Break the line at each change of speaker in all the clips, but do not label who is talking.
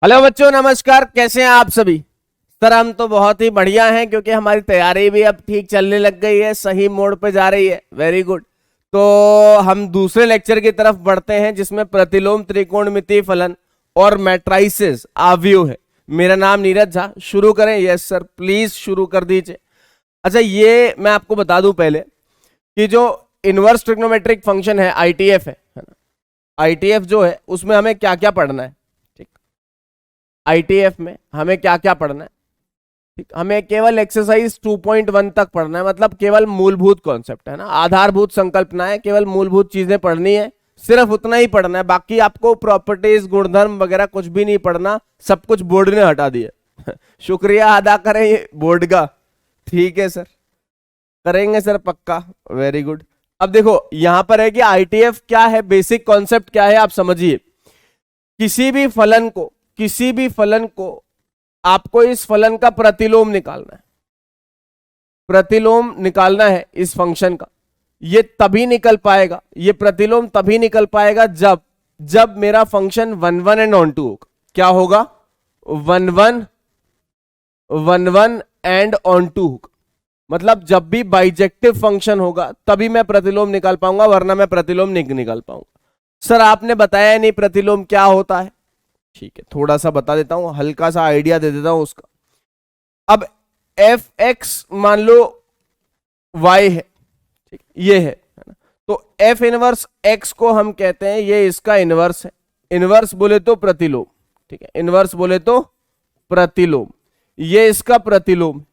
Hello बच्चों, नमस्कार। कैसे हैं आप सभी? सर हम तो बहुत ही बढ़िया हैं क्योंकि हमारी तैयारी भी अब ठीक चलने लग गई है, सही मोड़ पे जा रही है। Very good. तो हम दूसरे लेक्चर की तरफ बढ़ते हैं जिसमें प्रतिलोम त्रिकोणमितीय फलन और मैट्राइसेस आव्यूह है। मेरा नाम नीरज झा। शुरू करें? यस सर, प्लीज शुरू कर दीजिए। अच्छा, ये मैं आपको बता दूं पहले कि जो इनवर्स ट्रिग्नोमेट्रिक फंक्शन है आईटीएफ है ना, आईटीएफ जो है उसमें हमें क्या क्या पढ़ना है। आईटीएफ में हमें क्या क्या पढ़ना है? ठीक, हमें केवल एक्सरसाइज 2.1 तक पढ़ना है, मतलब केवल मूलभूत कॉन्सेप्ट है ना, आधारभूत संकल्पना है, केवल मूलभूत चीजें पढ़नी है, सिर्फ उतना ही पढ़ना है। बाकी आपको प्रॉपर्टीज गुणधर्म वगैरह कुछ भी नहीं पढ़ना, सब कुछ बोर्ड ने हटा दिया। शुक्रिया अदा करें ये बोर्ड का। ठीक है सर, करेंगे सर, पक्का। Very good. अब देखो यहां पर है कि आईटीएफ क्या है, बेसिक कॉन्सेप्ट क्या है आप समझिए। किसी भी फलन को आपको इस फलन का प्रतिलोम निकालना है, प्रतिलोम निकालना है इस फंक्शन का। ये तभी निकल पाएगा, ये प्रतिलोम तभी निकल पाएगा जब मेरा फंक्शन 1 1 एंड ऑन 2 होगा। क्या होगा? 1 1 1 1 एंड ऑन 2 होगा। मतलब जब भी बाइजेक्टिव फंक्शन होगा तभी मैं प्रतिलोम निकाल पाऊंगा, वरना मैं प्रतिलोम नहीं निकाल पाऊंगा। सर आपने बताया नहीं प्रतिलोम क्या होता है। ठीक है, थोड़ा सा बता देता हूं, हल्का सा आइडिया दे देता हूं उसका। अब एफ एक्स मान लो वाई है, ठीक, ये है ना? तो एफ इनवर्स एक्स को हम कहते हैं ये इसका इनवर्स है। इनवर्स बोले तो प्रतिलोम, ठीक है, इनवर्स बोले तो प्रतिलोम, ये इसका प्रतिलोम।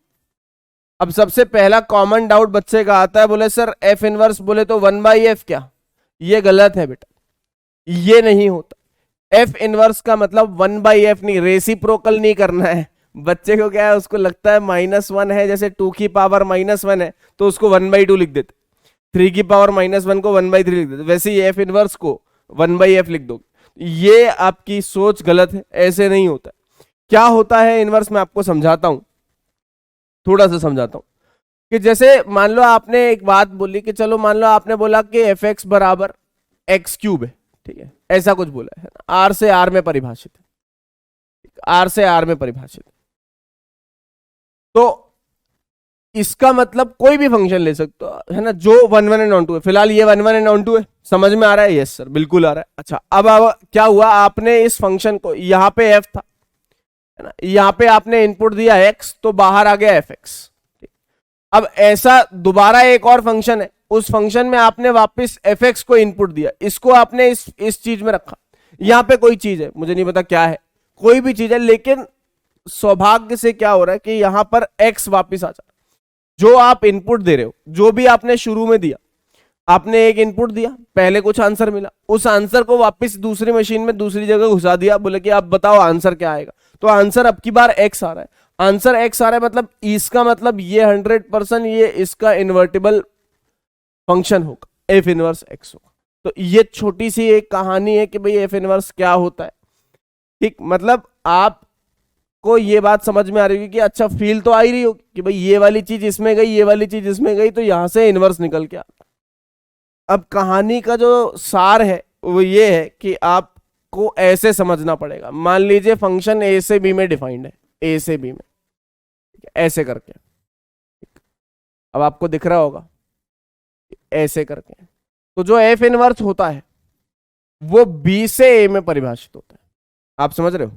अब सबसे पहला कॉमन डाउट बच्चे का आता है, बोले सर एफ इनवर्स बोले तो 1/f क्या? ये गलत है बेटा, ये नहीं होता। एफ इनवर्स का मतलब 1/f नहीं, रेसिप्रोकल नहीं करना है। बच्चे को क्या है, उसको लगता है -1 है, जैसे 2 की पावर -1 है तो उसको 1/2 लिख देते, 3 की पावर -1 को 1/3 लिख देते, वैसे ही एफ इनवर्स को 1/f लिख दो। ये आपकी सोच गलत है, ऐसे नहीं होता। क्या होता है इनवर्स, मैं आपको समझाता हूं, थोड़ा सा समझाता हूं। कि जैसे मान लो आपने एक बात बोली कि चलो मान लो आपने बोला कि एफ एक्स बराबर x³ है, ठीक है, ऐसा कुछ बोला है ना, आर से आर में परिभाषित है, आर से आर में परिभाषित है। तो इसका मतलब कोई भी फंक्शन ले सकते हो, है ना, जो 1 1 एंड ऑन 2 है। फिलहाल ये 1 1 एंड ऑन 2 है, समझ में आ रहा है? यस सर, बिल्कुल आ रहा है। अच्छा, अब क्या हुआ, आपने इस फंक्शन को, यहां पे एफ था, है ना, यहां पे आपने इनपुट दिया एक्स, तो बाहर आ गया एफ एक्स। अब ऐसा दोबारा एक और फंक्शन है, उस फंक्शन में आपने वापस एफ एक्स को इनपुट दिया, इसको आपने इस चीज में रखा। यहां पे कोई चीज है, मुझे नहीं पता क्या है, कोई भी चीज है, लेकिन सौभाग्य से क्या हो रहा है कि यहां पर एक्स वापस आ जा रहा है। जो आप इनपुट दे रहे हो, जो भी आपने शुरू में दिया, आपने एक इनपुट दिया, पहले कुछ आंसर मिला, उस आंसर को वापस दूसरी मशीन में दूसरी जगह घुसा दिया, बोले कि आप बताओ आंसर क्या आएगा, तो आंसर अब की बार एक्स आ रहा है। आंसर एक्स आ रहा है, मतलब इसका मतलब ये 100% ये इसका इन्वर्टिबल फंक्शन होगा, एफ इनवर्स एक्स होगा। तो ये छोटी सी एक कहानी है कि भाई एफ इनवर्स क्या होता है। ठीक, मतलब आपको ये बात समझ में आ रही होगी कि अच्छा फील तो आ ही रही होगी कि भाई ये वाली चीज इसमें गई, ये वाली चीज इसमें गई, तो यहां से इनवर्स निकल के आता। अब कहानी का जो सार है वो ये है कि आपको ऐसे समझना पड़ेगा। मान लीजिए फंक्शन ए से बी में डिफाइंड है, ए से बी में, ऐसे करके, अब आपको दिख रहा होगा ऐसे करके। तो जो एफ इनवर्स होता है वो बी से ए में परिभाषित होता है। आप समझ रहे हो?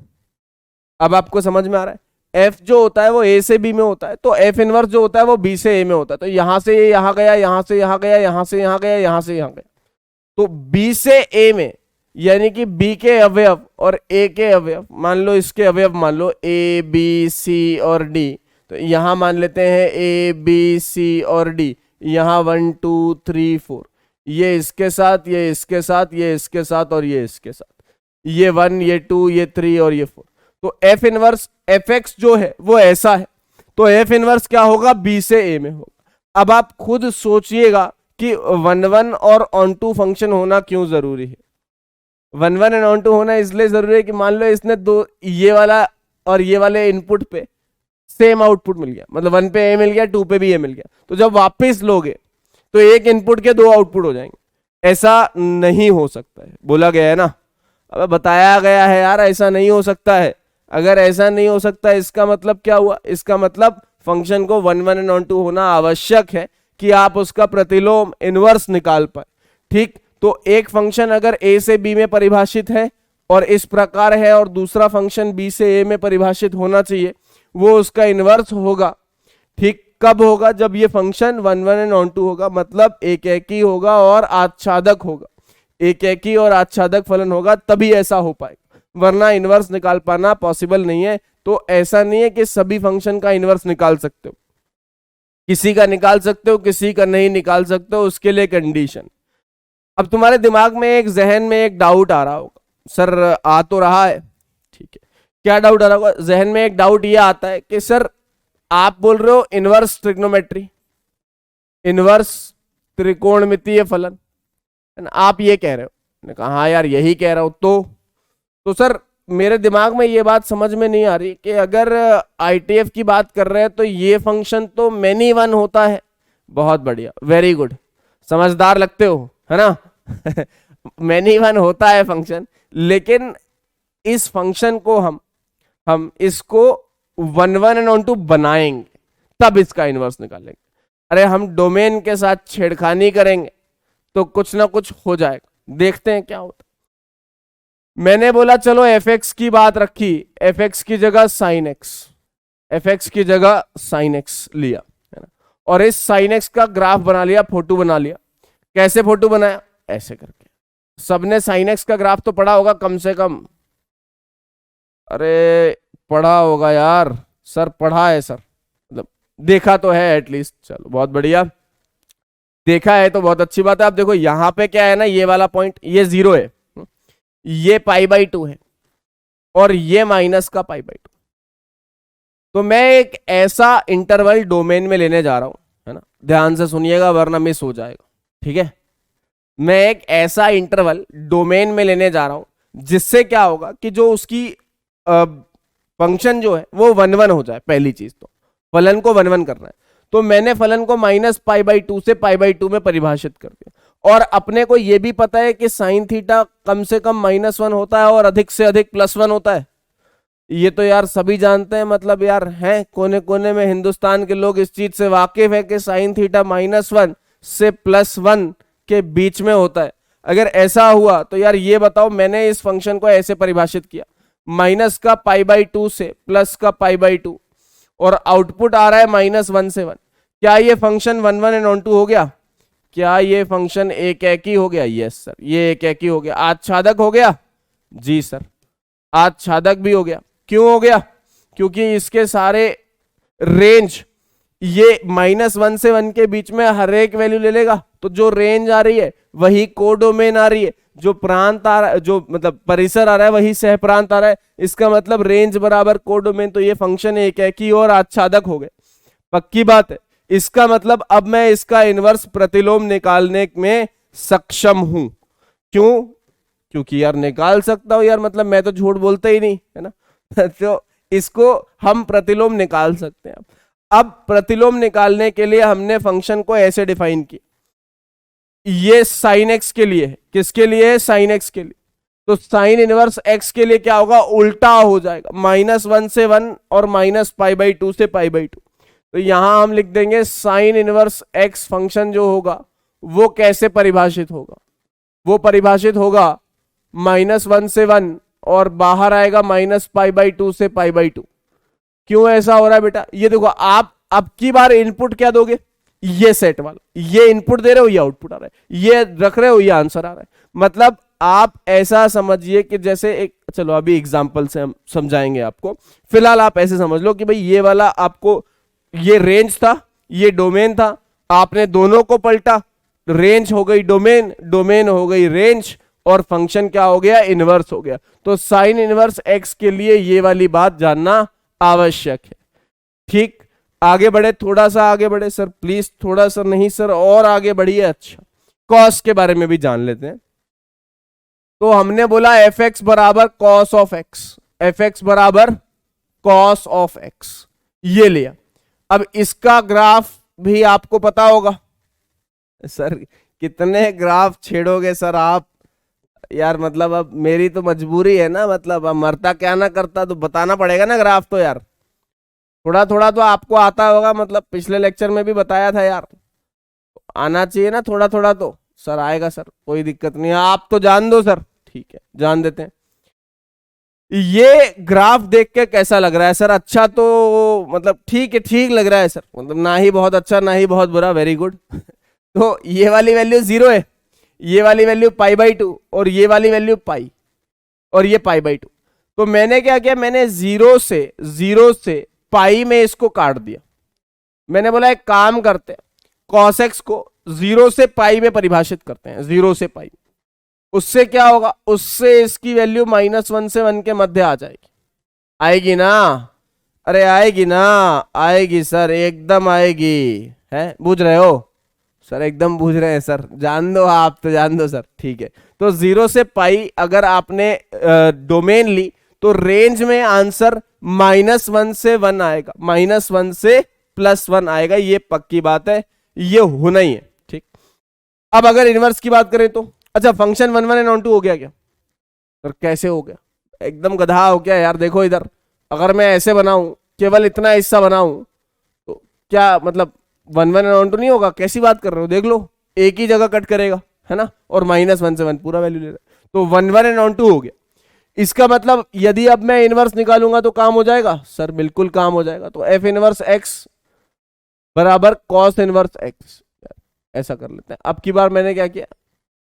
अब आपको समझ में आ रहा है? एफ जो होता है वो ए से बी में होता है, तो एफ इनवर्स जो होता है वो बी से ए में होता है। तो यहां से ये यहां गया, यहां से यहां गया, यहां से यहां गया, यहां से यहां गया, तो बी से ए में, यानी कि बी के अवयव और ए के अवयव, मान लो इसके अवयव मान लो ए बी सी और डी, तो यहां मान लेते हैं ए बी सी और डी, यहां 1 2 3 4, ये इसके साथ, ये इसके साथ, ये इसके साथ और ये इसके साथ, ये 1 ये 2 ये 3 और ये 4। तो एफ इनवर्स एफ एक्स जो है वो ऐसा है, तो एफ इनवर्स क्या होगा, बी से ए में होगा। अब आप खुद सोचिएगा कि 1 1 और ऑन 2 फंक्शन होना क्यों जरूरी है। 1 1 एंड ऑन 2 होना इसलिए जरूरी है कि मान लो इसने दो, ये वाला और ये वाले इनपुट पे सेम आउटपुट मिल गया, मतलब 1 पे ए मिल गया, 2 पे भी ए मिल गया, तो जब वापस लोगे तो एक इनपुट के 2 आउटपुट हो जाएंगे। ऐसा नहीं हो सकता है, बोला गया है ना। अब बताया गया है यार ऐसा नहीं हो सकता है। अगर ऐसा नहीं हो सकता इसका मतलब क्या हुआ, इसका मतलब फंक्शन को 1 1 एंड ऑन 2 होना आवश्यक है कि आप उसका प्रतिलोम इनवर्स निकाल पाए। ठीक, तो एक फंक्शन अगर ए से बी में परिभाषित है और इस प्रकार है, और दूसरा फंक्शन बी से ए में परिभाषित होना चाहिए, वो उसका इनवर्स होगा। ठीक, कब होगा, जब ये फंक्शन 1 1 एंड ऑन 2 होगा, मतलब एक ही होगा और आच्छादक होगा, एक ही और आच्छादक फलन होगा, तभी ऐसा हो पाएगा, वरना इनवर्स निकाल पाना पॉसिबल नहीं है। तो ऐसा नहीं है कि सभी फंक्शन का इनवर्स निकाल सकते हो, किसी का निकाल सकते हो, किसी का नहीं निकाल सकते हो, उसके लिए कंडीशन। अब तुम्हारे दिमाग में एक जहन में एक डाउट आ रहा होगा, सर आ तो रहा है, ठीक है, क्या डाउट आ रहा होगा जहन में, एक डाउट ये आता है कि सर आप बोल रहे हो इनवर्स ट्रिग्नोमेट्री, इनवर्स त्रिकोणमितीय फलन, आप ये कह रहे हो। मैंने कहा हाँ यार यही कह रहा हूं। तो सर मेरे दिमाग में ये बात समझ में नहीं आ रही कि अगर आईटीएफ की बात कर रहे हैं तो ये फंक्शन तो मैनी वन होता है। बहुत बढ़िया, वेरी गुड, समझदार लगते हो, है ना। मैनी वन होता है फंक्शन, लेकिन इस फंक्शन को हम इसको 1 1 एंड ऑन 2 बनाएंगे, तब इसका इनवर्स निकालेंगे। अरे हम डोमेन के साथ छेड़खानी करेंगे तो कुछ ना कुछ हो जाएगा, देखते हैं क्या होता। मैंने बोला चलो fx की बात रखी, fx की जगह sin x, fx की जगह sin x लिया, है ना, और इस sin x का ग्राफ बना लिया, फोटो बना लिया। कैसे फोटो बनाया, ऐसे करके। सबने sin x का ग्राफ तो पढ़ा होगा कम से कम, अरे पढ़ा होगा यार, सर पढ़ा है सर, मतलब देखा तो है एटलीस्ट, चलो बहुत बढ़िया, देखा है तो बहुत अच्छी बात है। अब देखो यहां पे क्या है ना, ये वाला पॉइंट ये 0 है, ये π/2 है, और ये माइनस का π/2। तो मैं एक ऐसा इंटरवल डोमेन में लेने जा रहा हूं, है ना, ध्यान से सुनिएगा वरना मिस हो जाएगा, ठीक है। मैं एक ऐसा इंटरवल डोमेन में लेने जा रहा हूं जिससे क्या होगा कि जो उसकी फंक्शन जो है वो 1 1 हो जाए। पहली चीज तो फलन को 1 1 करना है, तो मैंने फलन को -π/2 से π/2 में परिभाषित कर दिया। और अपने को यह भी पता है कि साइन थीटा कम से कम -1 होता है और अधिक से अधिक +1 होता है, ये तो यार सभी जानते हैं, मतलब यार हैं कोने कोने में हिंदुस्तान के लोग इस चीज से वाकिफ है कि साइन थीटा -1 से +1 के बीच में होता है। अगर ऐसा हुआ तो यार ये बताओ, मैंने इस फंक्शन को ऐसे परिभाषित किया, माइनस का π/2 से प्लस का π/2, और आउटपुट आ रहा है -1 से 1। क्या ये फंक्शन 1 1 एंड ऑन 2 हो गया? क्या ये फंक्शन एक ही हो गया? यस सर, ये एक ही हो गया। आच्छादक हो गया? जी सर, आच्छादक भी हो गया। क्यों हो गया? क्योंकि इसके सारे रेंज ये -1 से 1 के बीच में हर एक वैल्यू ले लेगा, तो जो रेंज आ रही है वही कोडोमेन आ रही है, जो प्रांत आ रहा है, जो मतलब परिसर आ रहा है वही सह प्रांत आ रहा है। इसका मतलब रेंज बराबर कोडोमेन, तो ये फंक्शन एक ही और आच्छादक हो गए, पक्की बात है। इसका मतलब अब मैं इसका इनवर्स प्रतिलोम निकालने में सक्षम हूं। क्यों? क्योंकि यार निकाल सकता हूं यार, मतलब मैं तो झूठ बोलता ही नहीं, है ना। तो इसको हम प्रतिलोम निकाल सकते हैं। अब प्रतिलोम निकालने के लिए हमने फंक्शन को ऐसे डिफाइन किया, ये साइन एक्स के लिए है। किसके लिए है? साइन एक्स के लिए। तो साइन इनवर्स एक्स के लिए क्या होगा? उल्टा हो जाएगा, -1 से 1 और -π/2 से π/2। तो यहां हम लिख देंगे साइन इनवर्स एक्स फंक्शन जो होगा वो कैसे परिभाषित होगा? वो परिभाषित होगा -1 से 1 और बाहर आएगा -π/2 से π/2। क्यों ऐसा हो रहा है बेटा? ये देखो, आप अब की बार इनपुट क्या दोगे? ये सेट वाला, ये इनपुट दे रहे हो, ये आउटपुट आ रहा है, ये रख रहे हो, ये आंसर आ रहा है। मतलब आप ऐसा समझिए कि जैसे एक, चलो अभी एग्जांपल से हम समझाएंगे आपको, फिलहाल आप ऐसे समझ लो कि भाई ये वाला आपको, ये रेंज था, ये डोमेन था, आपने दोनों को पलटा, रेंज हो गई डोमेन, डोमेन हो गई रेंज, और फंक्शन क्या हो गया? इनवर्स हो गया। तो साइन इनवर्स एक्स के लिए ये वाली बात जानना आवश्यक है। ठीक, आगे बढ़े, थोड़ा सा आगे बढ़े सर प्लीज, थोड़ा सा नहीं सर और आगे बढ़िए। अच्छा, कॉस के बारे में भी जान लेते हैं। तो हमने बोला एफ एक्स बराबर cos of x, F x बराबर कॉस ऑफ एक्स, ये लिया। अब इसका ग्राफ भी आपको पता होगा। सर कितने ग्राफ छेड़ोगे सर आप? यार मतलब अब मेरी तो मजबूरी है ना, मतलब अब मरता क्या ना करता तो बताना पड़ेगा ना ग्राफ तो यार, थोड़ा थोड़ा तो आपको आता होगा, मतलब पिछले लेक्चर में भी बताया था यार, आना चाहिए ना थोड़ा थोड़ा तो। सर आएगा सर, कोई दिक्कत नहीं है, आप तो जान दो सर, ठीक है जान देते हैं। ये ग्राफ देख के कैसा लग रहा है सर? अच्छा तो मतलब ठीक है, ठीक लग रहा है सर, मतलब ना ही बहुत अच्छा ना ही बहुत बुरा, वेरी गुड। तो ये वाली वैल्यू 0 है, ये वाली वैल्यू π/2 और ये वाली वैल्यू पाई और ये π/2। तो मैंने क्या किया, मैंने 0 से पाई में इसको काट दिया। मैंने बोला एक काम करते हैं, cos x को 0 से पाई में परिभाषित करते हैं, 0 से पाई। उससे क्या होगा, उससे इसकी वैल्यू -1 से 1 के मध्य आ जाएगी। आएगी ना? अरे आएगी ना, आएगी सर, एकदम आएगी। है, बूझ रहे हो सर? एकदम बूझ रहे हैं सर, जान दो आप तो, जान दो सर, ठीक है। तो 0 से पाई अगर आपने डोमेन ली तो रेंज में आंसर -1 से 1 आएगा, -1 से +1 आएगा, ये पक्की बात है, ये होना ही है, ठीक। अब अगर इनवर्स की बात करें तो अच्छा, फंक्शन 1 1 and 2 हो गया क्या सर? कैसे हो गया? एकदम गधा हो गया यार। देखो इधर, अगर मैं ऐसे बनाऊं, केवल इतना हिस्सा बनाऊं, तो क्या मतलब 1 1 and 2 नहीं होगा? कैसी बात कर रहे हो? देख लो, एक ही जगह कट करेगा, है ना, और -1 से 1 पूरा वैल्यू ले रहा है, तो 1 1 and 2 हो गया। इसका मतलब यदि अब मैं इनवर्स निकालूंगा तो काम हो जाएगा सर? बिल्कुल काम हो जाएगा। तो F इनवर्स x बराबर cos इनवर्स x, ऐसा कर लेते हैं। अब की बार मैंने क्या किया,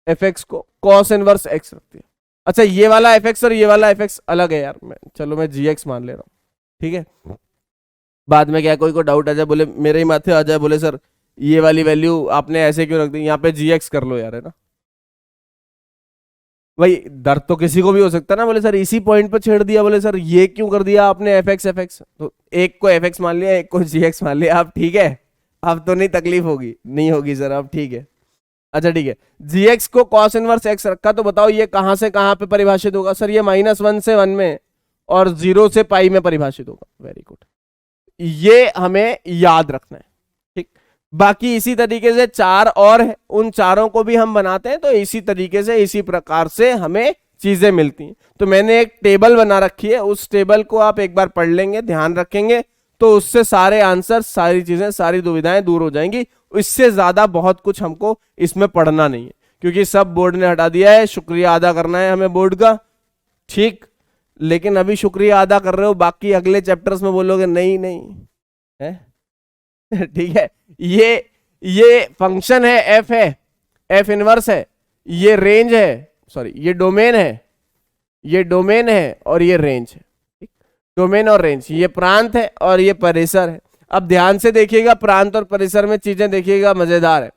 fx को cos इनवर्स x रख दिया। अच्छा, ये वाला fx और ये वाला fx अलग है यार, चलो मैं gx मान ले रहा हूं, ठीक है। बाद में क्या कोई को डाउट आ जाए, बोले मेरे ही माथे आ जाए, बोले सर ये वाली वैल्यू आपने ऐसे क्यों रख दी, यहाँ पे gx कर लो यार, है ना भाई। दर्द तो किसी को भी हो सकता है ना, बोले सर इसी पॉइंट पर छेड़ दिया, बोले सर ये क्यों कर दिया आपने fx। तो एक को fx मान लिया, एक को gx मान लिया, आप ठीक है, अब तो नहीं तकलीफ होगी, नहीं होगी सर, अब ठीक है। अच्छा ठीक है, gx को cos इनवर्स x रखा, तो बताओ ये कहां से कहां पे परिभाषित होगा सर? ये -1 से 1 में और 0 से पाई में परिभाषित होगा। वेरी गुड, ये हमें याद रखना है, ठीक। बाकी इसी तरीके से 4 और है, उन चारों को भी हम बनाते हैं, तो इसी तरीके से इसी प्रकार से हमें चीजें मिलती हैं। तो मैंने एक टेबल बना रखी है, उस टेबल को आप एक बार पढ़ लेंगे, ध्यान रखेंगे, तो उससे सारे आंसर, सारी चीजें, सारी दुविधाएं दूर हो जाएंगी। इससे ज्यादा बहुत कुछ हमको इसमें पढ़ना नहीं है, क्योंकि सब बोर्ड ने हटा दिया है। शुक्रिया अदा करना है हमें बोर्ड का, ठीक। लेकिन अभी शुक्रिया अदा कर रहे हो, बाकी अगले चैप्टर्स में बोलोगे नहीं नहीं है। ठीक है, ये फंक्शन है, एफ है, एफ इनवर्स है, ये रेंज है, सॉरी ये डोमेन है, ये डोमेन है और ये रेंज है, ठीक। डोमेन और रेंज, ये प्रांत है और ये परिसर है। अब ध्यान से देखिएगा, प्रांत और परिसर में चीजें देखिएगा, मजेदार है।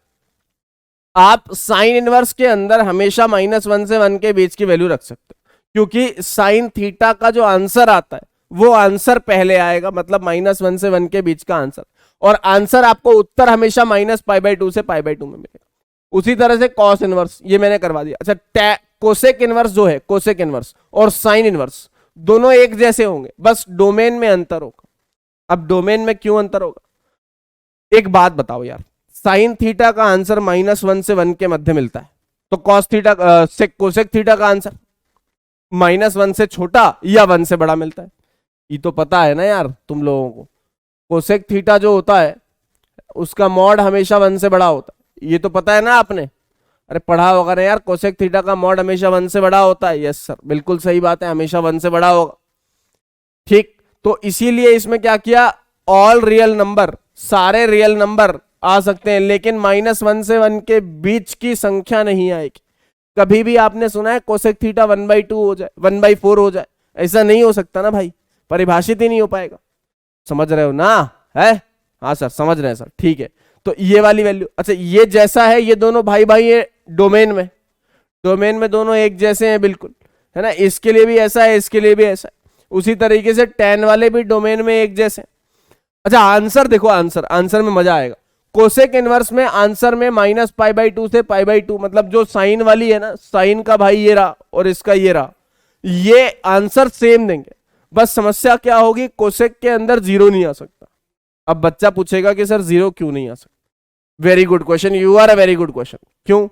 आप साइन इनवर्स के अंदर हमेशा -1 से 1 के बीच की वैल्यू रख सकते हो, क्योंकि साइन थीटा का जो आंसर आता है वो आंसर पहले आएगा, मतलब -1 से 1 के बीच का आंसर, और आंसर आपको उत्तर हमेशा -π/2 से π/2 में मिलेगा। उसी तरह से कॉस इनवर्स, ये मैंने करवा दिया। अच्छा, कोसेक इनवर्स जो है, कोसेक इनवर्स और साइन इनवर्स दोनों एक जैसे होंगे, बस डोमेन में अंतर होगा। अब डोमेन में क्यों अंतर होगा, एक बात बताओ यार, साइन थीटा का आंसर -1 से 1 के मध्य मिलता है, तो कॉस थीटा कोसेक थीटा का आंसर -1 से छोटा या 1 से बड़ा मिलता है। ये तो पता है ना यार तुम लोगों को, कोसेक थीटा जो होता है उसका मॉड हमेशा 1 से बड़ा होता है, ये तो पता है ना आपने, अरे पढ़ा होगा ना यार, कोसेक थीटा का मॉड हमेशा 1 से बड़ा होता है। यस सर, बिल्कुल सही बात है, हमेशा 1 से बड़ा होगा, ठीक। तो इसीलिए इसमें क्या किया, ऑल रियल नंबर, सारे रियल नंबर आ सकते हैं, लेकिन -1 से 1 के बीच की संख्या नहीं आएगी। कभी भी आपने सुना है कोसेक थीटा 1/2 हो जाए, 1/4 हो जाए? ऐसा नहीं हो सकता ना भाई, परिभाषित ही नहीं हो पाएगा। समझ रहे हो ना? है, हाँ सर समझ रहे हैं सर, ठीक है। तो ये वाली वैल्यू, अच्छा ये जैसा है, ये दोनों भाई भाई है डोमेन में, डोमेन में दोनों एक जैसे हैं बिल्कुल, है ना। इसके लिए भी ऐसा है, इसके लिए भी ऐसा है, उसी तरीके से tan वाले भी डोमेन में एक जैसे। अच्छा आंसर देखो, आंसर में मजा आएगा। कोसेक इनवर्स में आंसर में -π/2 से π/2, मतलब जो साइन वाली है ना, साइन का भाई ये रहा और इसका ये रहा, ये आंसर सेम देंगे। बस समस्या क्या होगी, कोसेक के अंदर 0 नहीं आ सकता। अब बच्चा पूछेगा कि सर 0 क्यों नहीं आ सकता? Very good question, you are a very good question. क्यों?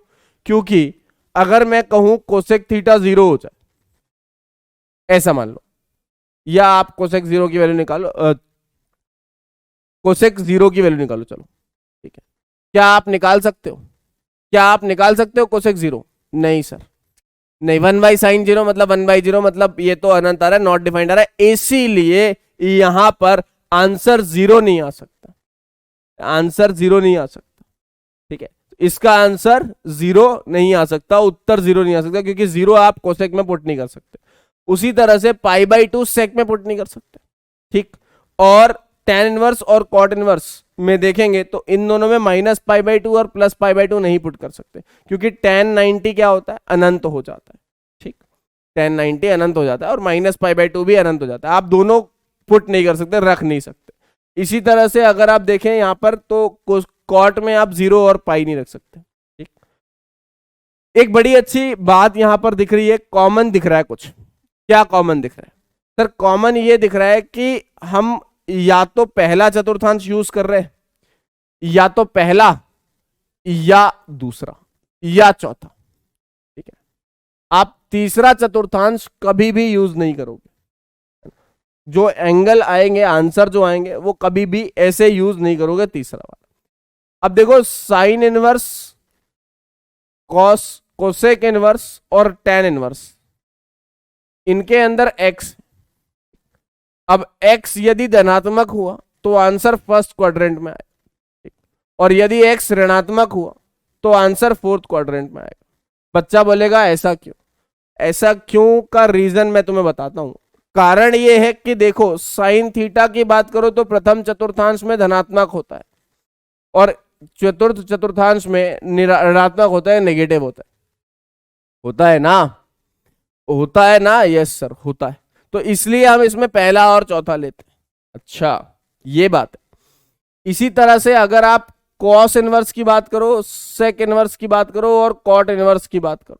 क्योंकि अगर मैं कहूं कोसेक थीटा 0 हो जाए, ऐसा मान लो, या आप कोसेक 0 की वैल्यू निकालो, कोसेक 0 की वैल्यू निकालो, चलो ठीक है। क्या आप निकाल सकते हो? क्या आप निकाल सकते हो कोसेक 0? नहीं सर, नहीं। 1/sin 0 मतलब 1/0 मतलब ये तो अनंत आ रहा है, नॉट डिफाइंड आ रहा है, इसीलिए यहां पर आंसर 0 नहीं आ सकता, आंसर 0 नहीं आ सकता, ठीक है। इसका आंसर 0 नहीं आ सकता, उत्तर 0 नहीं आ सकता, क्योंकि 0 आप कोसेक में पुट नहीं कर सकते। उसी तरह से π/2 सेक में पुट नहीं कर सकते, ठीक। और tan इनवर्स और cot इनवर्स में देखेंगे तो इन दोनों में -π/2 और +π/2 नहीं पुट कर सकते, क्योंकि tan 90 क्या होता है, अनंत हो जाता है, ठीक। tan 90 अनंत हो जाता है और -π/2 भी अनंत हो जाता है, आप दोनों पुट नहीं कर सकते, रख नहीं सकते। इसी तरह से अगर आप देखें यहां पर तो cot में आप 0 और पाई नहीं रख सकते, ठीक। एक बड़ी अच्छी बात यहां पर दिख रही है, कॉमन दिख रहा है कुछ। क्या कॉमन दिख रहा है सर? कॉमन ये दिख रहा है कि हम या तो पहला चतुर्थांश यूज कर रहे हैं, या तो पहला, या दूसरा, या चौथा, ठीक है। आप तीसरा चतुर्थांश कभी भी यूज नहीं करोगे, जो एंगल आएंगे, आंसर जो आएंगे वो कभी भी ऐसे यूज नहीं करोगे तीसरा वाला। अब देखो sine inverse, cos, cosec inverse और टैन इनवर्स, इनके अंदर x, अब x यदि धनात्मक हुआ तो आंसर फर्स्ट क्वाड्रेंट में आएगा, और यदि x ऋणात्मक हुआ तो आंसर फोर्थ क्वाड्रेंट में आएगा। बच्चा बोलेगा ऐसा क्यों? ऐसा क्यों का रीजन मैं तुम्हें बताता हूं। कारण ये है कि देखो साइन थीटा की बात करो तो प्रथम चतुर्थांश में धनात्मक होता है, और चतुर्थ चतुर्थांश में ऋणात्मक होता है, नेगेटिव होता है। होता है ना? होता है ना? यस सर, होता है। तो इसलिए हम इसमें पहला और चौथा लेते हैं। अच्छा, ये बात है। इसी तरह से अगर आप कॉस इनवर्स की बात करो, सेक इनवर्स की बात करो और कॉट इनवर्स की बात करो,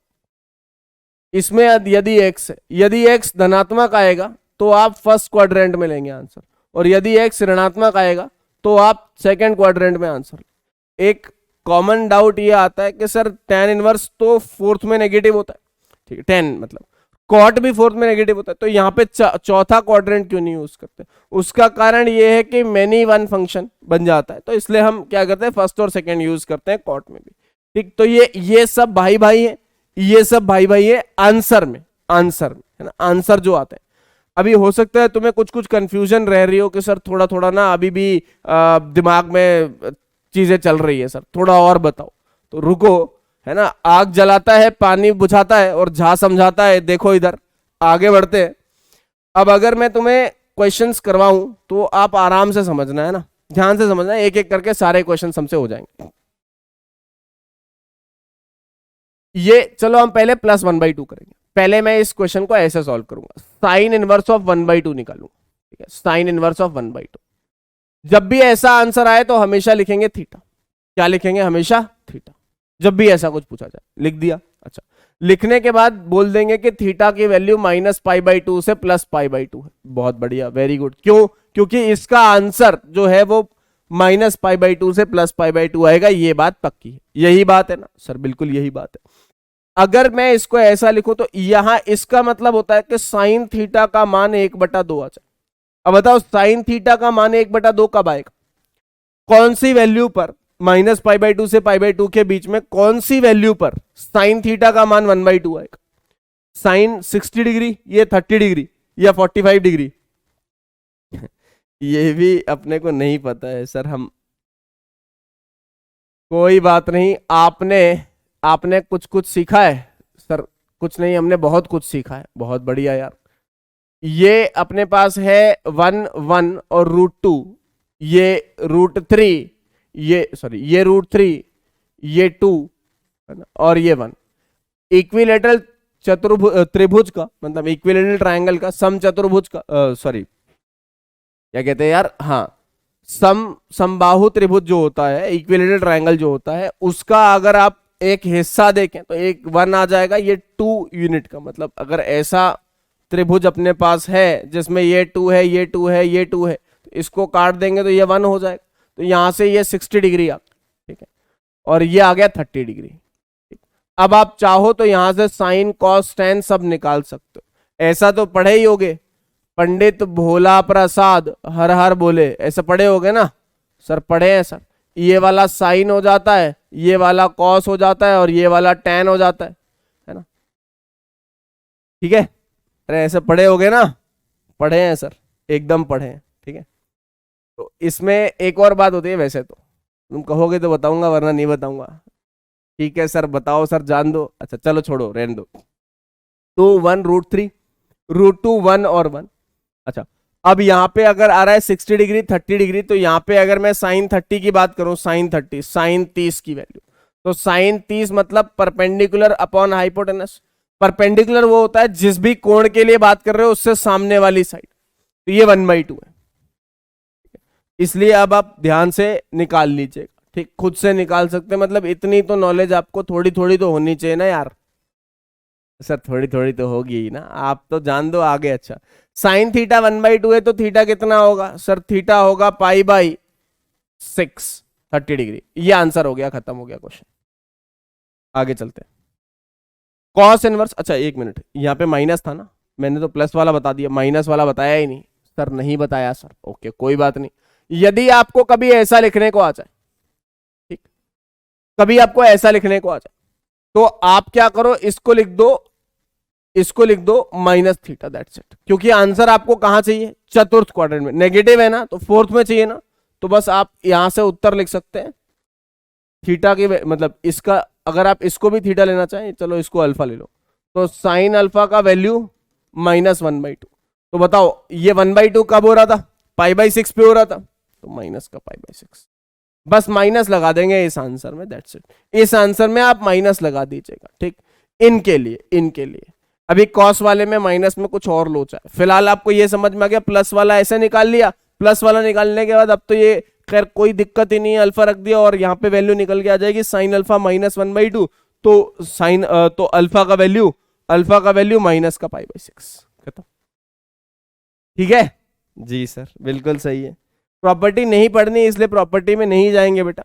इसमें यदि x है, यदि x धनात्मक आएगा तो आप फर्स्ट क्वाड्रेंट में लेंगे आंसर, और यदि x ऋणात्मक आएगा तो आप सेकंड क्वाड्रेंट में आंसर। एक कॉमन डाउट ये आता है कि सर tan इनवर्स तो फोर्थ में नेगेटिव होता है, ठीक है, tan मतलब कॉट भी फोर्थ में नेगेटिव होता है, तो यहाँ पे चौथा क्वाड्रेंट क्यों नहीं यूज करते? उसका कारण ये है कि मेनी वन फंक्शन बन जाता है, तो इसलिए हम क्या करते हैं, फर्स्ट और सेकंड यूज करते हैं कॉट में भी, ठीक। तो ये सब भाई भाई है, ये सब भाई भाई है आंसर में, आंसर में है ना, आंसर जो आता है। अभी हो सकता है तुम्हें कुछ कुछ कंफ्यूजन रह रही हो कि सर थोड़ा थोड़ा ना अभी भी दिमाग में चीजें चल रही है, सर थोड़ा और बताओ। तो रुको, है ना, आग जलाता है, पानी बुझाता है और झा समझाता है, देखो इधर आगे बढ़ते हैं। अब अगर मैं तुम्हें क्वेश्चंस करवाऊं तो आप आराम से समझना, है ना, ध्यान से समझना, एक एक करके सारे क्वेश्चन हमसे हो जाएंगे। ये चलो हम पहले +1/2 करेंगे। पहले मैं इस क्वेश्चन को ऐसे सॉल्व करूंगा, साइन इनवर्स ऑफ 1/2 निकालूंगा, ठीक है, साइन इनवर्स ऑफ 1/2। जब भी ऐसा आंसर आए तो हमेशा लिखेंगे थीटा। क्या लिखेंगे? हमेशा थीटा। जब भी ऐसा कुछ पूछा जाए, लिख दिया। अच्छा, लिखने के बाद बोल देंगे कि थीटा की वैल्यू -π/2 से +π/2 है। बहुत बढ़िया, वेरी गुड। क्यों? क्योंकि इसका आंसर जो है वो -π/2 से +π/2 आएगा, ये बात पक्की है। यही बात है ना सर? बिल्कुल यही बात है। अगर मैं इसको ऐसा लिखूं तो यहां इसका मतलब होता है कि साइन थीटा का मान 1/2 आ जाए। अब बताओ साइन थीटा का मान 1/2 कब आएगा? कौन सी वैल्यू पर? -π/2 से π/2 के बीच में कौन सी वैल्यू पर साइन थीटा का मान 1/2 आएगा? साइन 60 डिग्री, ये 30 डिग्री, या 45 डिग्री? ये भी अपने को नहीं पता है सर। हम कोई बात नहीं, आपने कुछ कुछ सीखा है सर? कुछ नहीं, हमने बहुत कुछ सीखा है। बहुत बढ़िया यार। ये अपने पास है 1 1 और √2, ये √3, ये सॉरी ये √3, ये 2 है ना, और ये 1। इक्विलेटरल त्रिभुज का मतलब इक्विलेटरल ट्रायंगल का, सम चतुर्भुज का, सॉरी क्या कहते हैं यार, हाँ, समबाहु त्रिभुज जो होता है, इक्विलेटरल ट्रायंगल जो होता है, उसका अगर आप एक हिस्सा देखें तो एक 1 आ जाएगा, ये 2 यूनिट का। मतलब अगर ऐसा त्रिभुज अपने पास है जिसमें ये 2 है, ये 2 है, ये 2 है, तो इसको काट देंगे तो ये 1 हो जाएगा। तो यहां से ये 60 डिग्री आ, ठीक है, और ये आ गया 30 डिग्री। अब आप चाहो तो यहां से साइन कॉस टेन सब निकाल सकते हो। ऐसा तो पढ़े ही होगे, पंडित भोला प्रसाद हर हर बोले, ऐसा पढ़े होगे ना सर? पढ़े हैं सर। ये वाला साइन हो जाता है, ये वाला कॉस हो जाता है और ये वाला टेन हो जाता है ना? ठीक है, अरे ऐसे पढ़े होगे ना? पढ़े हैं सर, एकदम पढ़े हैं। ठीक है, तो इसमें एक और बात होती है, वैसे तो तुम कहोगे तो बताऊंगा वरना नहीं बताऊंगा। ठीक है सर, बताओ सर, जान दो। अच्छा चलो छोड़ो, रहने दो। 2 1 √3, √2 1 और 1। अच्छा, अब यहाँ पे अगर आ रहा है 60 डिग्री 30 डिग्री, तो यहाँ पे अगर मैं साइन 30 की बात करूं, साइन 30, साइन 30 की वैल्यू, तो साइन 30 मतलब परपेंडिकुलर अपॉन हाइपोटेनस। परपेंडिकुलर वो होता है जिस भी कोण के लिए बात कर रहे हो उससे सामने वाली साइड, तो ये 1/2 है। इसलिए अब आप ध्यान से निकाल लीजिएगा। ठीक, खुद से निकाल सकते हैं, मतलब इतनी तो नॉलेज आपको थोड़ी थोड़ी तो होनी चाहिए ना यार। सर थोड़ी थोड़ी तो होगी ही ना, आप तो जान दो आगे। अच्छा, साइन थीटा 1/2 है तो थीटा कितना होगा सर? थीटा होगा π/6, 30 डिग्री। ये आंसर हो गया, खत्म हो गया क्वेश्चन। आगे चलते हैं। कॉस इनवर्स, अच्छा एक मिनट, यहाँ पे माइनस था ना, मैंने तो प्लस वाला बता दिया, माइनस वाला बताया ही नहीं सर। नहीं बताया सर, ओके कोई बात नहीं। यदि आपको कभी ऐसा लिखने को आ जाए, ठीक, कभी आपको ऐसा लिखने को आ जाए, तो आप क्या करो, इसको लिख दो, इसको लिख दो माइनस थीटा, दैट्स इट। क्योंकि आंसर आपको कहां चाहिए? चतुर्थ क्वाड्रेंट में। नेगेटिव है ना, तो फोर्थ में चाहिए ना, तो बस आप यहां से उत्तर लिख सकते हैं। थीटा की मतलब इसका, अगर आप इसको भी थीटा लेना चाहें, चलो इसको अल्फा ले लो, तो साइन अल्फा का वैल्यू -1/2। तो बताओ ये 1/2 कब हो रहा था? π/6 पे हो रहा था, तो माइनस का π/6। बस माइनस लगा देंगे इस आंसर में, दैट्स इट। इस आंसर में आप माइनस लगा दीजिएगा। ठीक, इनके लिए, इनके लिए अभी कॉस वाले में माइनस में कुछ और लोचा है। फिलहाल आपको ये समझ में आ गया, प्लस वाला ऐसे निकाल लिया, प्लस वाला निकालने के बाद अब तो ये खैर कोई दिक्कत ही नहीं है, अल्फा रख दिया और यहाँ पे वैल्यू निकल के आ जाएगी साइन अल्फा -1/2, तो साइन तो अल्फा का वैल्यू, अल्फा का वैल्यू माइनस का π/6। खत्म। ठीक है जी सर, बिल्कुल सही है। प्रॉपर्टी नहीं पढ़नी इसलिए प्रॉपर्टी में नहीं जाएंगे बेटा।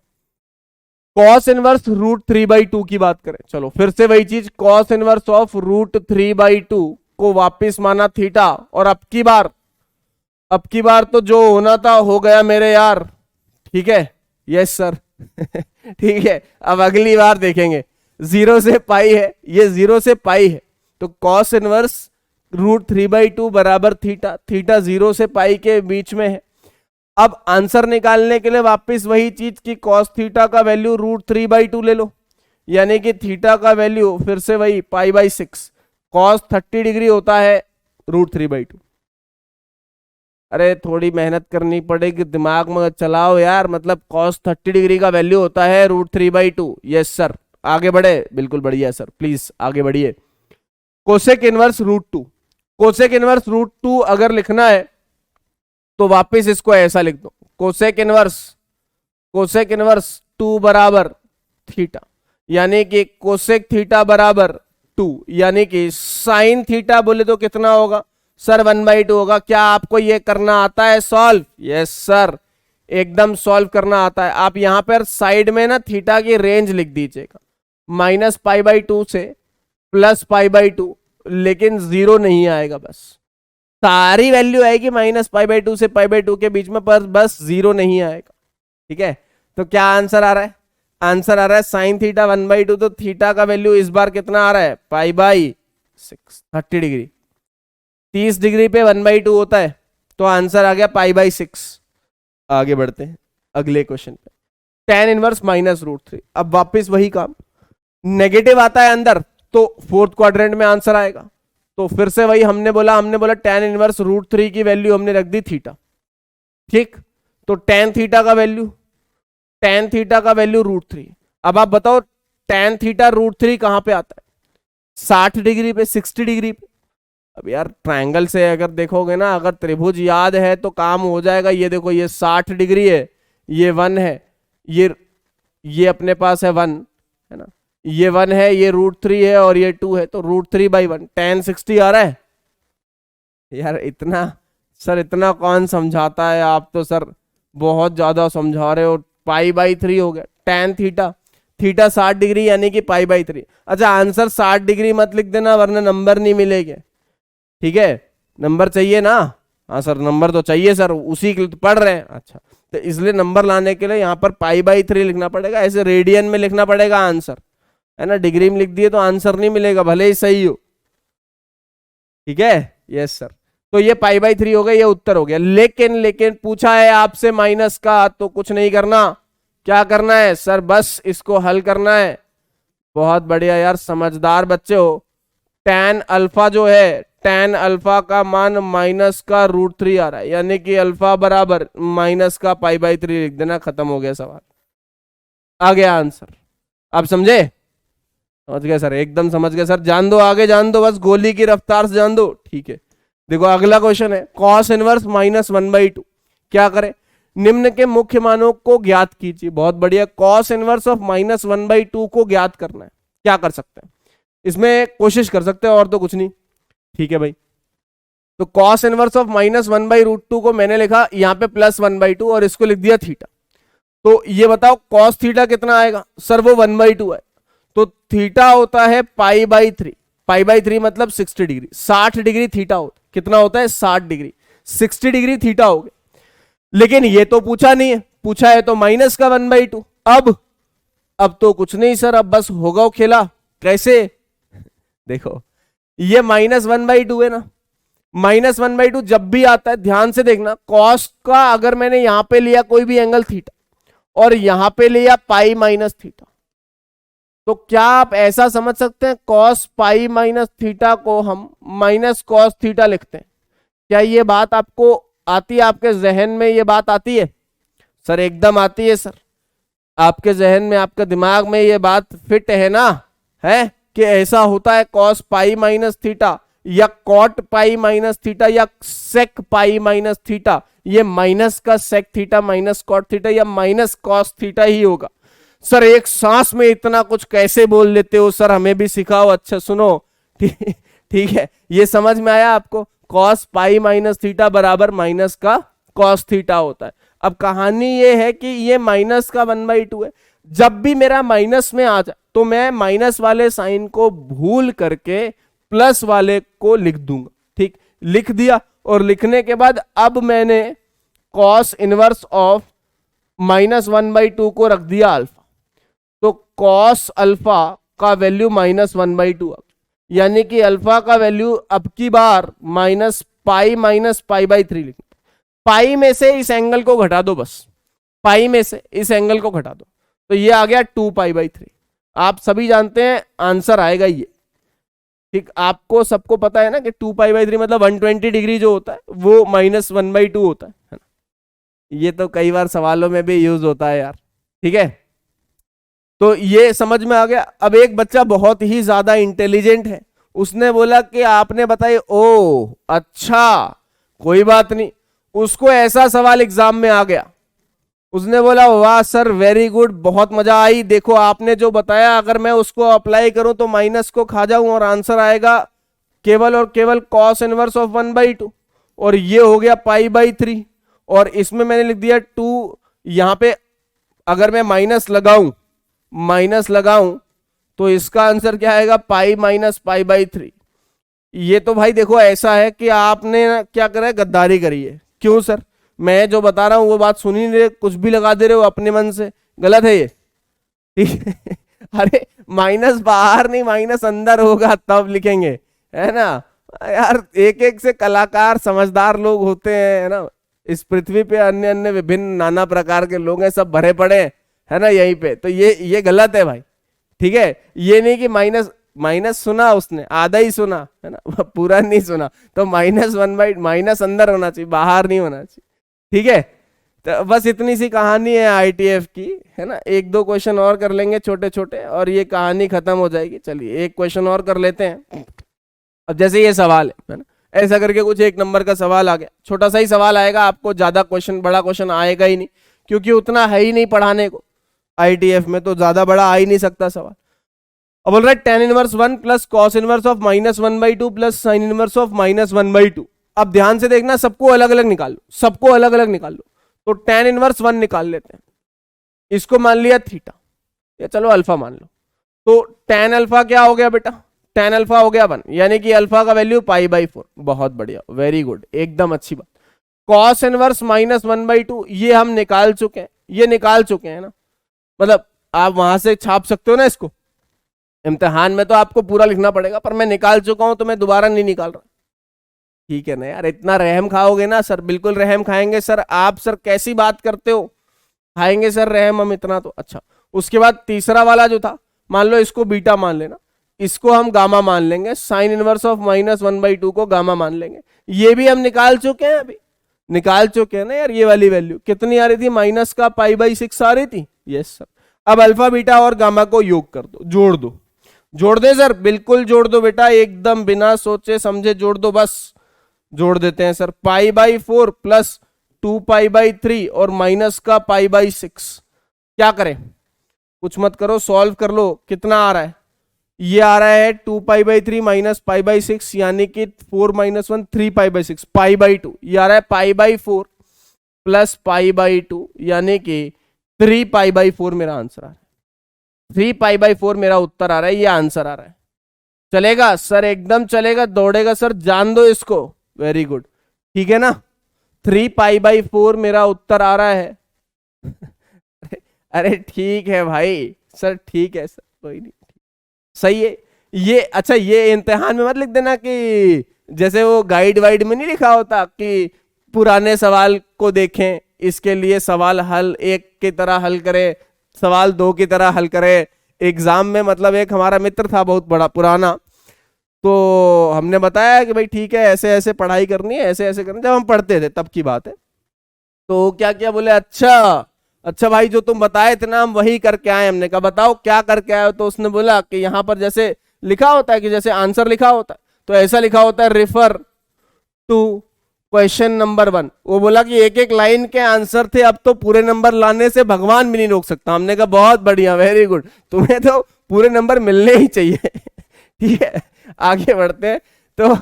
कॉस इनवर्स √3/2 की बात करें, चलो फिर से वही चीज, कॉस इनवर्स ऑफ √3/2 को वापिस माना थीटा, और अब की बार तो जो होना था हो गया मेरे यार। ठीक है, यस सर ठीक है, अब अगली बार देखेंगे। 0 से पाई है, ये 0 से पाई है, तो कॉस इनवर्स √3/2 बराबर थीटा, थीटा 0 से पाई के बीच में है। अब आंसर निकालने के लिए वापस वही चीज की कॉस थीटा का वैल्यू √3/2 ले लो, यानी कि थीटा का वैल्यू फिर से वही π/6, कॉस 30 डिग्री होता है √3/2। अरे थोड़ी मेहनत करनी पड़ेगी, दिमाग में चलाओ यार, मतलब कॉस 30 डिग्री का वैल्यू होता है √3/2। यस सर, आगे बढ़े, बिल्कुल बढ़िया सर, प्लीज आगे बढ़िए। कोसेक इनवर्स √2, कोसेक इनवर्स √2 अगर लिखना है तो वापस इसको ऐसा लिख दो, कोसेक इनवर्स 2 बराबर थीटा, यानी कि कोसेक थीटा बराबर 2, यानी कि साइन थीटा बोले तो कितना होगा सर? 1/2 होगा। क्या आपको ये करना आता है सॉल्व? यस सर, एकदम सॉल्व करना आता है। आप यहां पर साइड में ना थीटा की रेंज लिख दीजिएगा, -π/2 से +π/2, लेकिन 0 नहीं आएगा, बस सारी वैल्यू आएगी -π/2 से π/2 के बीच में, पर बस 0 नहीं आएगा। ठीक है, तो क्या आंसर आ रहा है? आंसर आ रहा है साइन थीटा 1/2, तो थीटा का वैल्यू इस बार कितना आ रहा है? π/6, 30 डिग्री, 30 डिग्री पे 1/2 होता है, तो आंसर आ गया π/6। आगे बढ़ते हैं अगले क्वेश्चन पे। tan इनवर्स -√3, अब वापस वही काम, नेगेटिव आता है अंदर तो फोर्थ क्वाड्रेंट में आंसर आएगा। तो फिर से वही हमने बोला tan इनवर्स √3 की वैल्यू हमने रख दी थीटा। ठीक, तो tan थीटा का वैल्यू √3। अब आप बताओ tan थीटा √3 कहां पे आता है? 60 डिग्री पे, 60 डिग्री पे। अब यार ट्रायंगल से अगर देखोगे ना, अगर त्रिभुज याद है तो काम हो जाएगा। ये देखो, ये 60 डिग्री है, ये 1 है, ये अपने पास है 1, है ना, ये 1 है, ये √3 है और ये 2 है, तो √3/1 tan 60 आ रहा है। यार इतना सर, इतना कौन समझाता है? आप तो सर बहुत ज्यादा समझा रहे हो। π/3 हो गया tan थीटा, थीटा 60 डिग्री यानी कि पाई बाई 3। अच्छा आंसर 60 डिग्री मत लिख देना वरना नंबर नहीं मिलेगा, ठीक है, नंबर चाहिए ना। हाँ सर नंबर तो चाहिए सर, उसी के लिए तो पढ़ रहे हैं। अच्छा तो इसलिए नंबर लाने के लिए यहाँ पर पाई बाई 3 लिखना पड़ेगा, ऐसे रेडियन में लिखना पड़ेगा आंसर, है ना। डिग्री में लिख दिए तो आंसर नहीं मिलेगा भले ही सही हो, ठीक है। यस सर, तो ये पाई बाई 3 हो गया, ये उत्तर हो गया। लेकिन पूछा है आपसे माइनस का, तो कुछ नहीं करना, क्या करना है सर, बस इसको हल करना है। बहुत बढ़िया यार, समझदार बच्चे हो। tan अल्फा जो है, tan अल्फा का मान माइनस का √3 आ रहा है, यानी कि अल्फा बराबर माइनस का पाई बाई 3 लिख देना, खत्म हो गया सवाल, आ गया आंसर। आप समझे? समझ गए सर, एकदम समझ गए सर। जान दो आगे, जान दो, बस गोली की रफ्तार से जान दो, ठीक है। देखो अगला क्वेश्चन है, cos इनवर्स -1/2 क्या करें, निम्न के मुख्य मानों को ज्ञात कीजिए। बहुत बढ़िया, cos इनवर्स ऑफ -1/2 को ज्ञात करना है। क्या कर सकते हैं इसमें, कोशिश कर सकते हैं और तो कुछ नहीं, ठीक है भाई। तो cos इनवर्स ऑफ -1/√2 को मैंने लिखा यहाँ पे +1/2 और इसको लिख दिया थीटा। तो ये बताओ cos थीटा कितना आएगा सर, वो 1/2 है, तो थीटा होता है पाई बाई 3। पाई बाई 3 मतलब 60 डिग्री, 60 डिग्री थीटा होता है, कितना होता है 60 डिग्री, 60 डिग्री थीटा हो गया। लेकिन ये तो पूछा नहीं है, पूछा है तो माइनस का 1/2। अब तो कुछ नहीं सर, अब बस होगा खेला। कैसे, देखो ये -1/2 है ना, -1/2 जब भी आता है ध्यान से देखना, कॉस का अगर मैंने यहां पे लिया कोई भी एंगल थीटा और यहां पे लिया पाई माइनस थीटा, तो क्या आप ऐसा समझ सकते हैं कॉस पाई माइनस थीटा को हम माइनस कॉस थीटा लिखते हैं? क्या ये बात आपको आती है, आपके जहन में ये बात आती है? सर एकदम आती है सर, आपके जहन में, आपके दिमाग में ये बात फिट है ना, है कि ऐसा होता है कॉस पाई माइनस थीटा या कॉट पाई माइनस थीटा या सेक पाई माइनस थीटा, ये माइनस का sec theta minus cot theta या माइनस कॉस थीटा ही होगा। सर एक सांस में इतना कुछ कैसे बोल लेते हो सर, हमें भी सिखाओ। अच्छा सुनो, ठीक है, ये समझ में आया आपको, कॉस पाई माइनस थीटा बराबर माइनस का कॉस थीटा होता है। अब कहानी ये है कि ये माइनस का 1/2 है, जब भी मेरा माइनस में आ जाए तो मैं माइनस वाले साइन को भूल करके प्लस वाले को लिख दूंगा, ठीक, लिख दिया। और लिखने के बाद अब मैंने कॉस इनवर्स ऑफ -1/2 को रख दिया अल्फा, तो कॉस अल्फा का वैल्यू -1/2, यानी कि अल्फा का वैल्यू अब की बार माइनस पाई बाई 3 लिखना। पाई में से इस एंगल को घटा दो, बस पाई में से इस एंगल को घटा दो, तो ये आ गया 2 पाई बाई 3। आप सभी जानते हैं आंसर आएगा ये, ठीक, आपको सबको पता है ना कि 2 पाई बाई 3 मतलब 120 डिग्री जो होता है वो -1/2 होता है ना। ये तो कई बार सवालों में भी यूज होता है यार, ठीक है। तो ये समझ में आ गया। अब एक बच्चा बहुत ही ज्यादा इंटेलिजेंट है, उसने बोला कि आपने बताई, ओ अच्छा कोई बात नहीं, उसको ऐसा सवाल एग्जाम में आ गया, उसने बोला वाह सर वेरी गुड, बहुत मजा आई, देखो आपने जो बताया अगर मैं उसको अप्लाई करूं तो माइनस को खा जाऊं और आंसर आएगा केवल और केवल कॉस इनवर्स ऑफ 1/2, और ये हो गया पाई बाई 3, और इसमें मैंने लिख दिया 2। यहां पे अगर मैं माइनस लगाऊं तो इसका आंसर क्या आएगा, पाई माइनस पाई बाई 3। ये तो भाई देखो ऐसा है कि आपने क्या करा है, गद्दारी करी है। क्यों सर, मैं जो बता रहा हूं वो बात सुनी नहीं रहे, कुछ भी लगा दे रहे हो अपने मन से, गलत है ये, ठीक है। अरे माइनस बाहर नहीं, माइनस अंदर होगा तब लिखेंगे, है ना यार। एक एक से कलाकार समझदार लोग होते हैं, है ना, इस पृथ्वी पे अन्य अन्य विभिन्न नाना प्रकार के लोग हैं, सब भरे पड़े हैं, है ना यहीं पे। तो ये गलत है भाई, ठीक है। ये नहीं कि माइनस सुना उसने, आधा ही सुना, है ना, पूरा नहीं सुना, तो माइनस अंदर होना चाहिए, बाहर नहीं होना चाहिए, ठीक है। तो बस इतनी सी कहानी है आईटीएफ की, है ना। एक दो क्वेश्चन और कर लेंगे छोटे छोटे और ये कहानी खत्म हो जाएगी। चलिए एक क्वेश्चन और कर लेते हैं। अब जैसे ये सवाल है ना, ऐसा करके कुछ 1 नंबर का सवाल आ गया, छोटा सा ही सवाल आएगा, आपको ज्यादा क्वेश्चन, बड़ा क्वेश्चन आएगा ही नहीं, क्योंकि उतना है ही नहीं पढ़ाने को आईटीएफ में, तो ज्यादा बड़ा आ ही नहीं सकता सवाल। अब बोल रहा है tan inverse 1 plus cos inverse of -1/2 plus sine inverse of -1/2। अब ध्यान से देखना, सबको अलग अलग निकाल लो, सबको अलग अलग निकाल लो। तो tan इनवर्स 1 निकाल लेते हैं, इसको मान लिया थीटा, या चलो अल्फा मान लो। तो tan अल्फा क्या हो गया बेटा, tan अल्फा हो गया 1, यानी कि अल्फा का वैल्यू π/4। बहुत बढ़िया, वेरी गुड, एकदम अच्छी बात। cos इनवर्स -1/2 ये हम निकाल चुके हैं, ये निकाल चुके हैं ना, मतलब आप वहां से छाप सकते हो ना इसको, इम्तिहान में तो आपको पूरा लिखना पड़ेगा, पर मैं निकाल चुका हूं तो मैं दोबारा नहीं निकाल रहा। ठीक है ना यार, इतना रहम खाओगे ना सर, बिल्कुल रहम खाएंगे सर। आप सर कैसी बात करते हो, खाएंगे सर रहम हम इतना तो। अच्छा, उसके बाद तीसरा वाला जो था, मान लो इसको बीटा मान लेना, इसको हम गामा मान लेंगे, साइन इनवर्स ऑफ -1/2 को गामा मान लेंगे। ये भी हम निकाल चुके हैं, अभी निकाल चुके हैं ना यार। ये वाली वैल्यू कितनी आ रही थी, माइनस का π/6 आ रही थी। Yes sir. अब अल्फा बीटा और गामा को योग कर दो, जोड़ दो, जोड़ दे सर, बिल्कुल जोड़ दो बेटा, एकदम बिना सोचे समझे जोड़ दो, बस जोड़ देते हैं सर। π/4 प्लस 2π/3 और माइनस का π/6, क्या करें, कुछ मत करो, सॉल्व कर लो। कितना आ रहा है, ये आ रहा है 2π/3 माइनस π/6, यानी कि 4 - 1 3π/6, π/2। ये आ रहा है π/4 प्लस π/2, यानी कि 3π/4 मेरा आंसर आ रहा है। 3π/4 मेरा उत्तर आ रहा है, ये आंसर आ रहा है। चलेगा सर, एकदम चलेगा, दौड़ेगा सर, जान दो इसको। वेरी गुड, ठीक है ना, 3π/4 मेरा उत्तर आ रहा है। अरे ठीक है भाई सर, ठीक है सर, कोई नहीं, सही है ये। अच्छा, ये इम्तिहान में मत लिख देना कि जैसे वो गाइड वाइड में नहीं लिखा होता कि पुराने सवाल को देखें, इसके लिए सवाल हल 1 की तरह हल करें, सवाल 2 की तरह हल करें। एग्जाम में मतलब एक हमारा मित्र था बहुत बड़ा पुराना, तो हमने बताया कि भाई ठीक है, ऐसे ऐसे पढ़ाई करनी है, ऐसे ऐसे करनी, जब हम पढ़ते थे तब की बात है। तो क्या किया, बोले अच्छा भाई, जो तुम बताए थे ना हम वही करके आए। हमने कहा बताओ क्या करके आए हो, तो उसने बोला कि यहाँ पर जैसे लिखा होता है कि जैसे आंसर लिखा होता है, तो ऐसा लिखा होता है रेफर टू क्वेश्चन नंबर 1। वो बोला कि एक एक लाइन के आंसर थे, अब तो पूरे नंबर लाने से भगवान भी नहीं रोक सकता। हमने कहा बहुत बढ़िया, वेरी गुड, तुम्हें तो पूरे नंबर मिलने ही चाहिए। ठीक है, आगे बढ़ते हैं। तो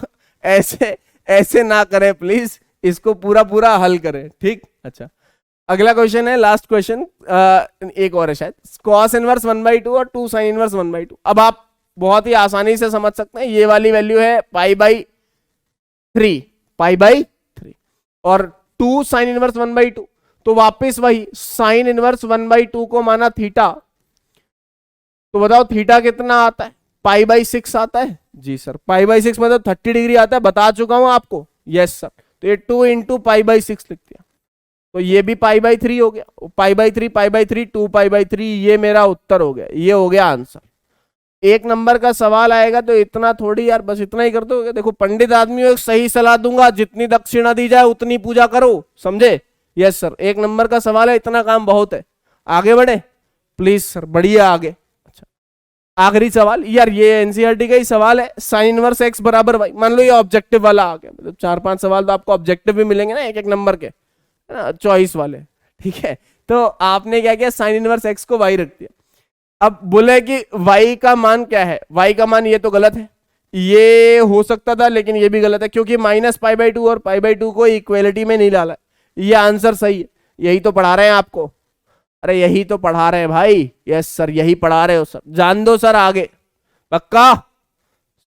ऐसे ऐसे ना करें प्लीज, इसको पूरा पूरा हल करें, ठीक। अच्छा, अगला क्वेश्चन है, लास्ट क्वेश्चन, एक और है शायद, cos इनवर्स 1/2 और 2 sin इनवर्स 1/2। अब आप बहुत ही आसानी से समझ सकते हैं, ये वाली वैल्यू है π/3 और 2 sin इनवर्स 1/2, तो वापस वही sin इनवर्स 1/2 को माना थीटा, तो बताओ थीटा कितना आता है, π/6 आता है। जी सर, π/6 मतलब 30 डिग्री आता है, बता चुका हूं आपको। यस सर, तो ये 2 × π/6 लिख दिया, तो ये भी π/3 हो गया, π/3 2π/3, ये मेरा उत्तर हो गया, ये हो गया आंसर। एक नंबर का सवाल आएगा तो इतना थोड़ी यार, बस इतना ही कर दो। देखो पंडित आदमी हो, एक सही सलाह दूंगा, जितनी दक्षिणा दी जाए उतनी पूजा करो, समझे। यस सर, एक नंबर का सवाल है, इतना काम बहुत है। आगे बढ़े प्लीज सर, बढ़िया आगे। अच्छा, आखिरी सवाल यार, ये एनसीईआरटी का ही सवाल है, साइन इनवर्स x बराबर y। मान लो ये ऑब्जेक्टिव वाला आ गया, मतलब 4-5 सवाल तो आपको ऑब्जेक्टिव भी मिलेंगे ना, एक एक नंबर के, चॉइस वाले, ठीक है। तो आपने क्या किया, साइन इनवर्स x को y रख दिया। अब बोले कि y का मान क्या है, y का मान, ये तो गलत है, ये हो सकता था लेकिन ये भी गलत है, क्योंकि -π/2 और π/2 को इक्वेलिटी में नहीं डाला। ये आंसर सही है, यही तो पढ़ा रहे हैं आपको। अरे यही तो पढ़ा रहे हैं भाई। यस सर, यही पढ़ा रहे हो सर, जान दो सर आगे, पक्का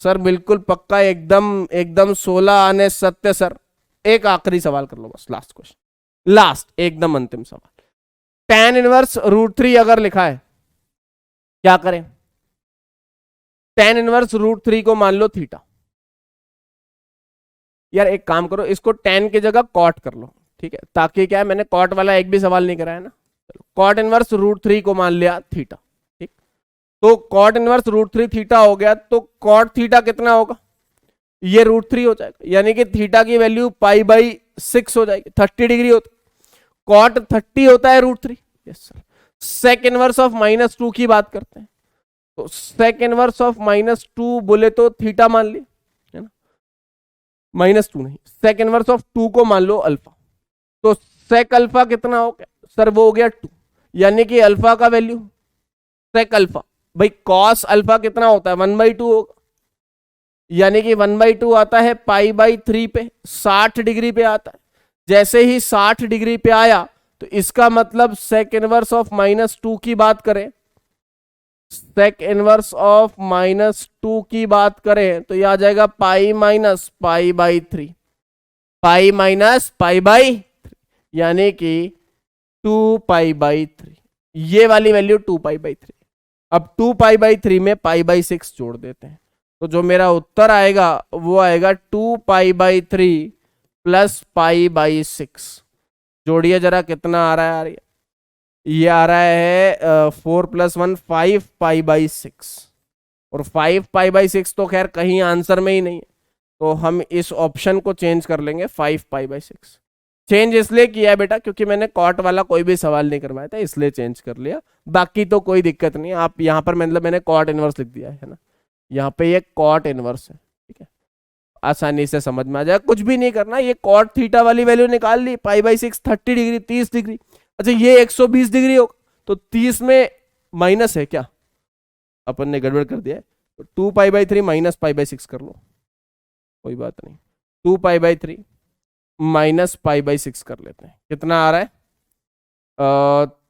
सर, बिल्कुल पक्का, एकदम एकदम 16 आने सत्य सर। एक आखिरी सवाल कर लो बस, लास्ट क्वेश्चन, लास्ट एकदम अंतिम सवाल। tan इनवर्स √3 अगर लिखा है, क्या करें, tan इनवर्स √3 को मान लो थीटा। यार एक काम करो, इसको tan की जगह cot कर लो, ठीक है, ताकि क्या है, मैंने cot वाला एक भी सवाल नहीं कराया ना। cot इनवर्स √3 को मान लिया थीटा, ठीक। तो cot इनवर्स √3 थीटा हो गया, तो cot थीटा कितना होगा, ये √3 हो जाएगा, यानी कि थीटा की वैल्यू π/6 हो जाएगी, 30 डिग्री होता, cot 30 होता है √3। Yes sir, sec inverse of -2 की बात करते हैं, तो सेक इनवर्स ऑफ -2 बोले तो थीटा मान ली, है ना, -2 नहीं, सेक इनवर्स ऑफ 2 को मान लो अल्फा, तो सेक अल्फा कितना हो गया सर, वो हो गया 2, यानी कि अल्फा का वैल्यू सेक अल्फा, भाई कॉस अल्फा कितना होता है 1/2 होगा, यानी कि 1/2 आता है π/3 पे, 60 डिग्री पे आता है। जैसे ही 60 डिग्री पे आया तो इसका मतलब सेक इनवर्स ऑफ -2 की बात करें सेक इनवर्स ऑफ -2 की बात करें तो यह आ जाएगा pi minus pi by 3, pi minus pi by, यानी कि 2 पाई बाई 3। ये वाली वैल्यू 2 पाई बाई 3। अब 2 पाई बाई 3 में पाई बाई 6 जोड़ देते हैं, तो जो मेरा उत्तर आएगा वो आएगा 2 pi by 3 plus pi by 6। जोड़िए जरा, कितना आ रहा है यार? ये आ रहा है 4 + 1 5 पाई बाई 6, और 5 पाई बाई 6 तो खैर कहीं आंसर में ही नहीं है, तो हम इस ऑप्शन को चेंज कर लेंगे 5 पाई बाई 6। चेंज इसलिए किया है बेटा क्योंकि मैंने कॉट वाला कोई भी सवाल नहीं करवाया था, इसलिए चेंज कर लिया। बाकी तो कोई दिक्कत नहीं है। आप यहाँ पर मतलब मैंने कॉट इनवर्स लिख दिया है ना, यहाँ पे ये कॉट इनवर्स है, ठीक है, आसानी से समझ में आ जाएगा। कुछ भी नहीं करना, ये कॉट थीटा वाली वैल्यू निकाल ली, पाई बाई 6 30 डिग्री 30 डिग्री। अच्छा ये 120 डिग्री हो तो 30 में माइनस है क्या? अपन ने गड़बड़ कर दिया है, तो 2 pi by 3 minus pi by 6 कर लो, कोई बात नहीं। 2 pi by 3 minus pi by 6 कर लेते हैं, कितना आ रहा है?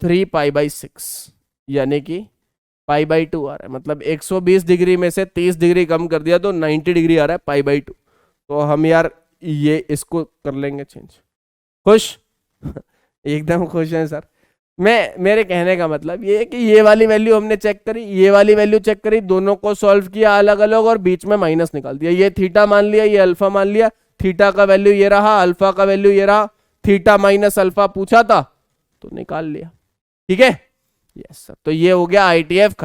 3 पाई बाई 6, यानी कि पाई बाई 2 आ रहा है। मतलब 120 डिग्री में से 30 डिग्री कम कर दिया तो 90 डिग्री आ रहा है, पाई बाई 2। तो हम यार ये इसको कर लेंगे चेंज। खुश? एकदम खुश हैं सर। मेरे कहने का मतलब ये है कि ये वाली वैल्यू हमने चेक करी, ये वाली वैल्यू चेक करी, दोनों को सॉल्व किया अलग अलग और बीच में माइनस निकाल दिया। ये थीटा मान लिया, ये अल्फा मान लिया, थीटा का वैल्यू ये रहा, अल्फा का वैल्यू ये रहा, थीटा माइनस अल्फा पूछा था तो निकाल लिया, ठीक है। यस सर, तो ये हो गया ITF।